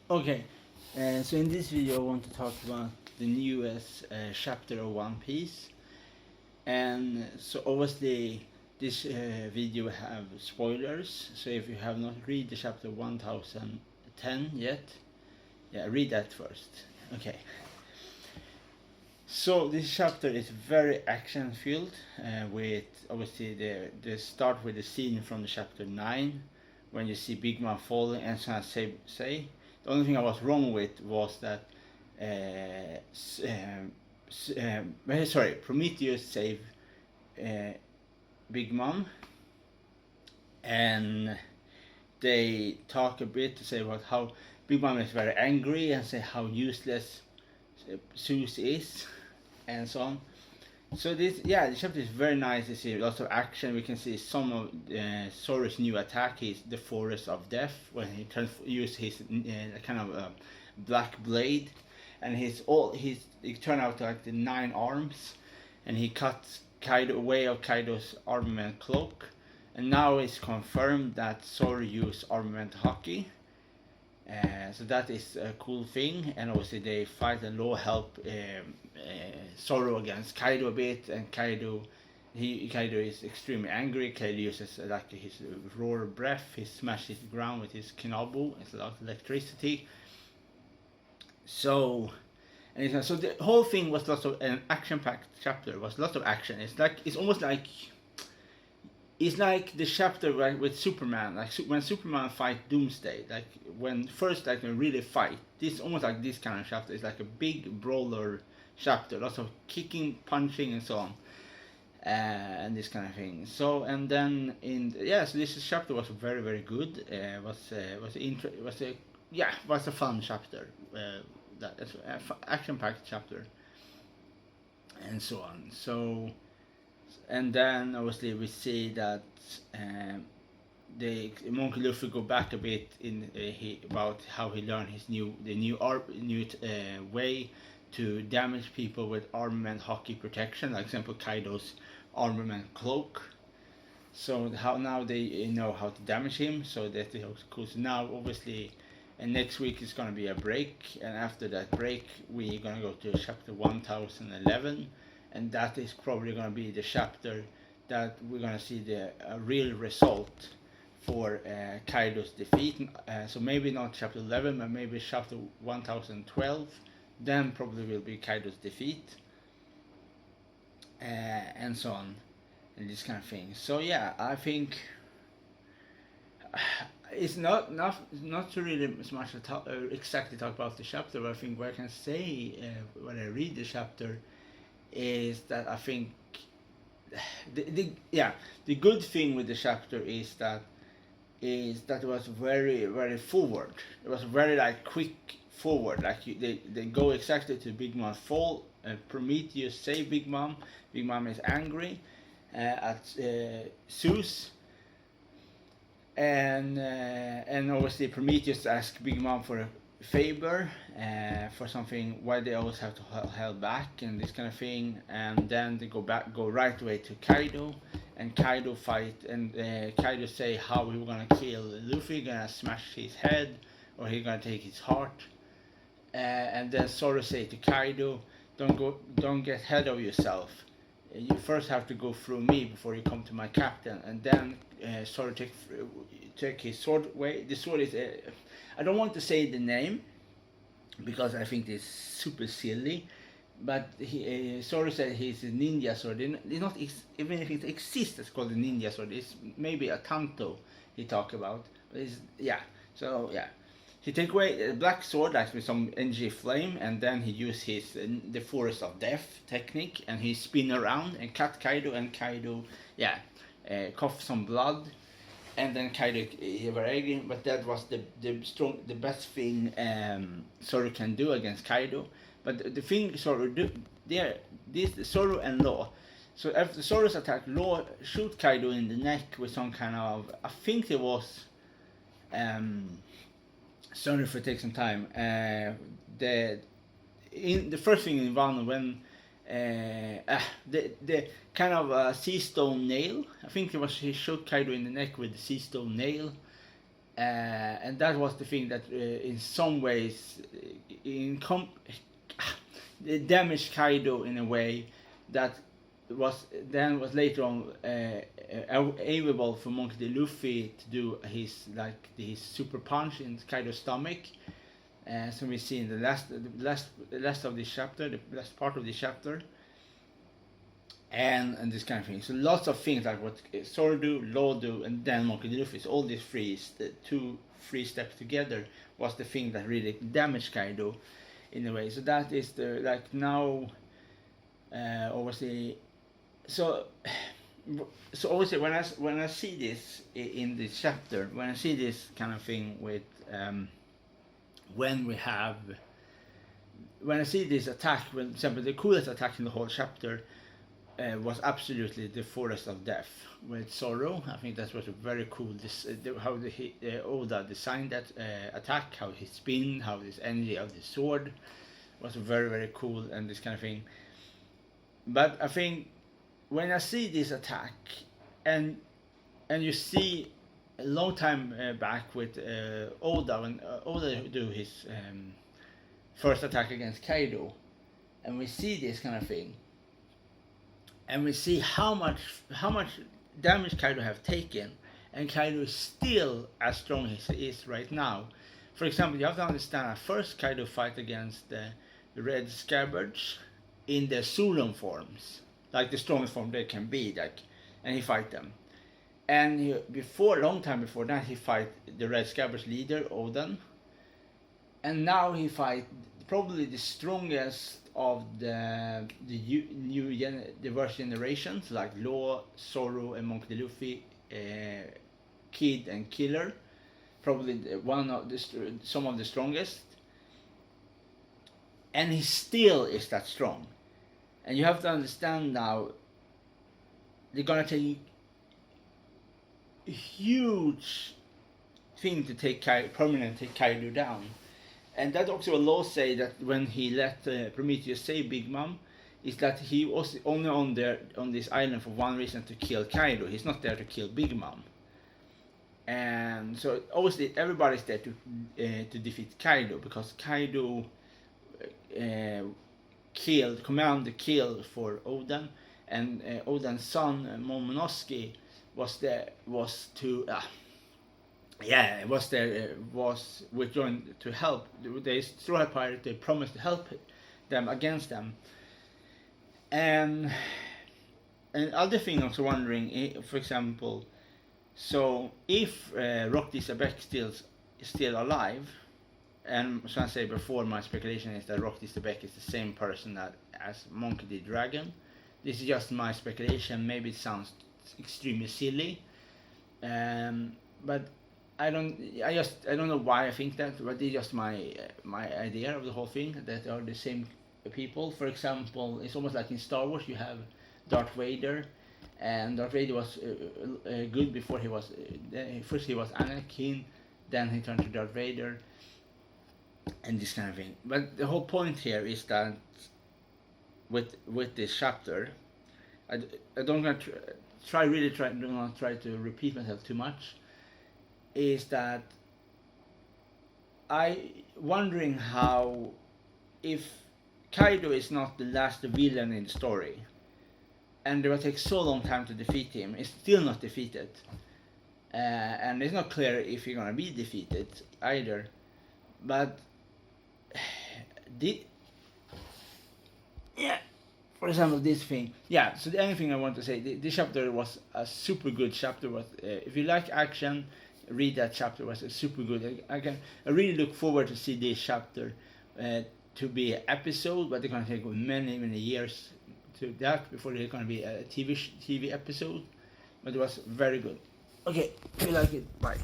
Okay, so in this video I want to talk about the newest chapter of One Piece, and so obviously this video have spoilers. So if you have not read the chapter 1010 yet, yeah, read that first. Okay. So this chapter is very action filled, with obviously the start with the scene from the chapter 9, when you see Big Mom falling and so I say. The only thing I was wrong with was that Prometheus saved uh, Big Mom, and they talk a bit to say about how Big Mom is very angry and say how useless Zeus is, and so on. So this, yeah, the chapter is very nice. You see lots of action. We can see some of Zoro's new attack. Is the Forest of Death, when he uses his kind of black blade, and it turned out like the 9 arms, and he cuts Kaido away of Kaido's armament cloak, and now it's confirmed that Zoro used armament hockey. So that is a cool thing, and obviously they fight and Law help Zoro against Kaido a bit, and Kaido is extremely angry. Kaido uses like his raw breath. He smashes the ground with his Kinabu. It's a lot of electricity. So, so the whole thing was lots of an action-packed chapter. It was lots of action. It's almost like it's like the chapter with Superman, like when Superman fight Doomsday, like when first like really fight. This is almost like this kind of chapter. It's like a big brawler chapter, lots of kicking, punching, and so on, and this kind of thing. So and then so this chapter was very very good. Was a fun chapter. That's an action-packed chapter, and so on. So. And then obviously we see that the Monkey Luffy go back a bit in about how he learned his new way to damage people with armament hockey protection, like example Kaido's armament cloak. So how now they know how to damage him, so that is cool. So now obviously, and next week is gonna be a break, and after that break we're gonna go to chapter 1011. And that is probably going to be the chapter that we're going to see the real result for Kaido's defeat. So maybe not chapter 11, but maybe chapter 1012. Then probably will be Kaido's defeat, and so on, and this kind of thing. So yeah, I think it's not to really much to exactly talk about the chapter, but I think what I can say when I read the chapter is that I think the good thing with the chapter is that it was very very forward. It was very like quick forward. Like they go exactly to Big Mom's fall. Prometheus save Big Mom. Big Mom is angry at Zeus, and obviously Prometheus asks Big Mom for a favor, for something, why they always have to hold back and this kind of thing, and then they go right away to Kaido, and Kaido fight, and Kaido say how he gonna kill Luffy, gonna smash his head or he gonna take his heart, and then Zoro say to Kaido, don't get ahead of yourself. You first have to go through me before you come to my captain, and then Zoro take his sword away. The sword is I don't want to say the name because I think it's super silly, but Zoro said he's a ninja sword. Not even if it exists, it's called a ninja sword. It's maybe a tanto he talk about, but it's So yeah, he take away a black sword like with some energy flame, and then he use his the Forest of Death technique, and he spin around and cut Kaido, and Kaido cough some blood. And then Kaido very angry, but that was the best thing Zoro can do against Kaido. But the thing Zoro do this Zoro and Law. So after Zoro's attack, Law shoot Kaido in the neck with some kind of, I think it was sorry if it takes some time. The first thing in Wano, when the kind of sea stone nail. I think it was he shot Kaido in the neck with the sea stone nail, and that was the thing that in some ways damaged Kaido in a way that was later on able for Monkey D. Luffy to do his super punch in Kaido's stomach. So we see in the last of this chapter, the last part of this chapter, and this kind of thing. So lots of things like what Zoro do, Law do, and then Monkey D. Luffy. So all these three steps together was the thing that really damaged Kaido in a way. So that is the now obviously. So obviously when I see this in this chapter, when I see this kind of thing with when I see this attack, for example, the coolest attack in the whole chapter was absolutely the Forest of Death with Zoro. I think that was a very cool. How Oda designed that attack, how he spin, how this energy of the sword was very, very cool, and this kind of thing. But I think when I see this attack, and you see a long time back with Oda, when Oda do his first attack against Kaido, and we see this kind of thing, and we see how much damage Kaido have taken, and Kaido is still as strong as he is right now. For example, you have to understand at first Kaido fight against the Red Scabbards in the Sulon forms, like the strongest form they can be, and he fight them. And long time before that, he fight the Red Scabbards leader, Oden. And now he fight probably the strongest of the diverse generations, like Law, Zoro, and Monkey D. Luffy, Kid, and Killer. Probably some of the strongest. And he still is that strong. And you have to understand now, they're gonna take a huge thing to permanently take Kaido down. And that also will Law say that when he let Prometheus save Big Mom, is that he was only on this island for one reason, to kill Kaido. He's not there to kill Big Mom. And so obviously everybody's there to defeat Kaido, because Kaido command the kill for Oden, and Oden's son Momonosuke was withdrawn to help. They Straw Hat Pirate, they promised to help them against them. And other thing I was wondering, for example, so if Rock D. Sabek is still alive, and as I say before, my speculation is that Rock D. Sabek is the same person as Monkey D. Dragon. This is just my speculation. Maybe it sounds extremely silly, but I don't know why I think that, but it's just my idea of the whole thing, that they are the same people. For example, it's almost like in Star Wars, you have Darth Vader, and Darth Vader was good before he was first he was Anakin, then he turned to Darth Vader, and this kind of thing. But the whole point here is that with this chapter, I don't want to do not try to repeat myself too much, is that I wondering how, if Kaido is not the last villain in the story, and it will take so long time to defeat him, it's still not defeated, and it's not clear if he's gonna be defeated either. But for example, this thing. So the only thing I want to say, this chapter was a super good chapter. If you like action, read that chapter. It was a super good. I really look forward to see this chapter to be an episode, but it's gonna take many years to that before it's gonna be a TV episode. But it was very good. Okay, if you like it, bye.